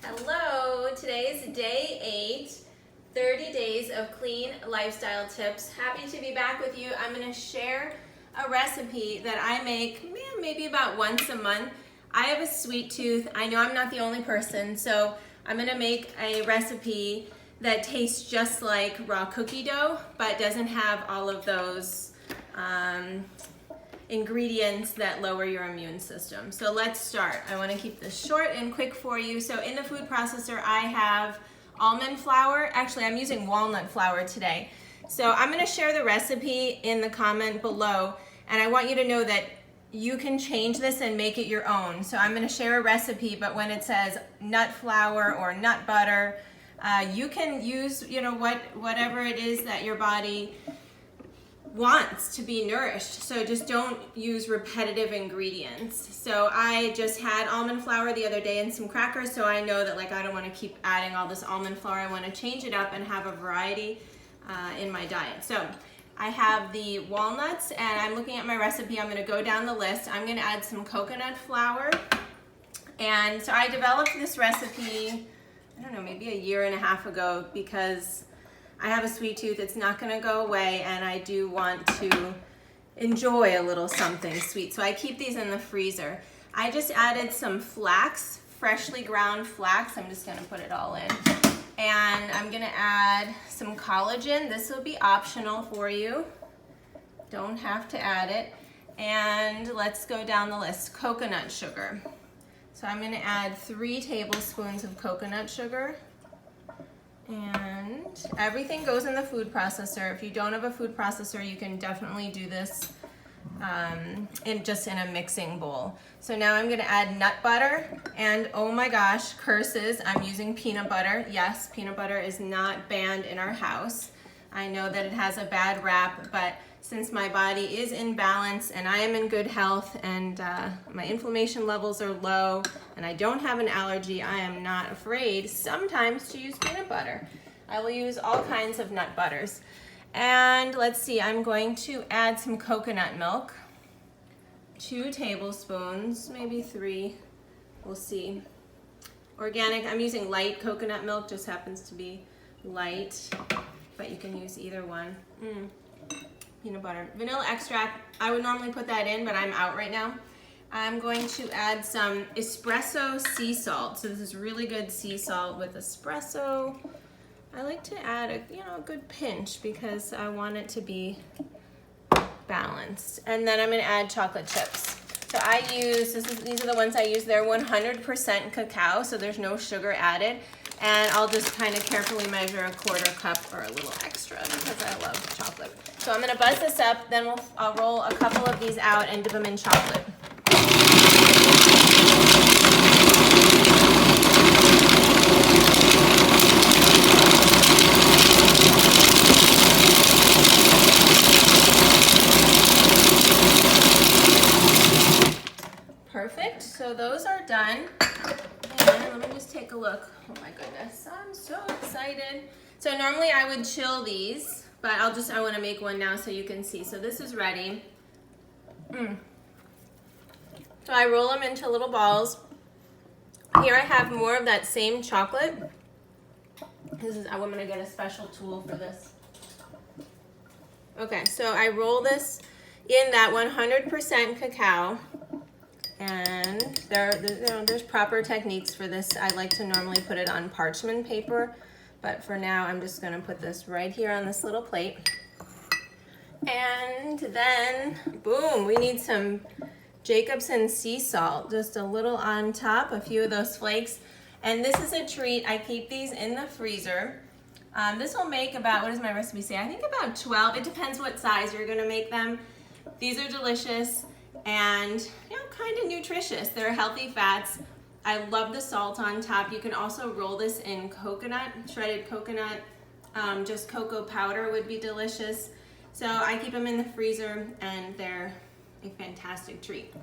Hello, today's day 8, 30 days of clean lifestyle tips. Happy to be back with you. I'm going to share a recipe that I make maybe about once a month. I have a sweet tooth. I know I'm not the only person, so I'm going to make a recipe that tastes just like raw cookie dough, but doesn't have all of those ingredients that lower your immune system. So let's start. I want to keep this short and quick for you. So in the food processor, I have almond flour. Actually, I'm using walnut flour today. So I'm going to share the recipe in the comment below, and I want you to know that you can change this and make it your own. So I'm going to share a recipe, but when it says nut flour or nut butter, you can use, whatever it is that your body wants to be nourished. So just don't use repetitive ingredients. So I just had almond flour the other day and some crackers, so I know that I don't want to keep adding all this almond flour. I want to change it up and have a variety in my diet. So I have the walnuts, and I'm looking at my recipe. I'm going to go down the list. I'm going to add some coconut flour. And so I developed this recipe, I don't know, maybe a year and a half ago, because I have a sweet tooth. It's not going to go away, and I do want to enjoy a little something sweet. So I keep these in the freezer. I just added some flax, freshly ground flax. I'm just going to put it all in. And I'm going to add some collagen. This will be optional for you. Don't have to add it. And let's go down the list. Coconut sugar. So I'm going to add 3 tablespoons of coconut sugar. And everything goes in the food processor. If you don't have a food processor, you can definitely do this in a mixing bowl. So now I'm going to add nut butter, and oh my gosh, curses, I'm using peanut butter. Yes, peanut butter is not banned in our house. I know that it has a bad rap, but since my body is in balance and I am in good health and my inflammation levels are low and I don't have an allergy, I am not afraid sometimes to use peanut butter. I will use all kinds of nut butters. And let's see, I'm going to add some coconut milk. 2 tablespoons, maybe 3, we'll see. Organic, I'm using light coconut milk, just happens to be light, but you can use either one. Peanut butter. Vanilla extract, I would normally put that in, but I'm out right now. I'm going to add some espresso sea salt. So this is really good sea salt with espresso. I like to add a good pinch because I want it to be balanced. And then I'm going to add chocolate chips. So I use, these are the ones I use. They're 100% cacao, so there's no sugar added. And I'll just kind of carefully measure a 1/4 cup or a little extra because I love chocolate. So I'm going to buzz this up, then I'll roll a couple of these out and dip them in chocolate. Perfect. So those are done. And let me just take a look. Oh my goodness, I'm so excited. So normally I would chill these, but I want to make one now so you can see. So this is ready. So I roll them into little balls. Here I have more of that same chocolate. I'm going to get a special tool for this. Okay, so I roll this in that 100% cacao. And there's proper techniques for this. I like to normally put it on parchment paper, but for now I'm just going to put this right here on this little plate. And then, boom, we need some Jacobsen sea salt, just a little on top, a few of those flakes. And this is a treat. I keep these in the freezer. This will make about, what does my recipe say? I think about 12. It depends what size you're going to make them. These are delicious and kind of nutritious. They're healthy fats. I love the salt on top. You can also roll this in coconut, shredded coconut. Just cocoa powder would be delicious. So I keep them in the freezer, and they're a fantastic treat.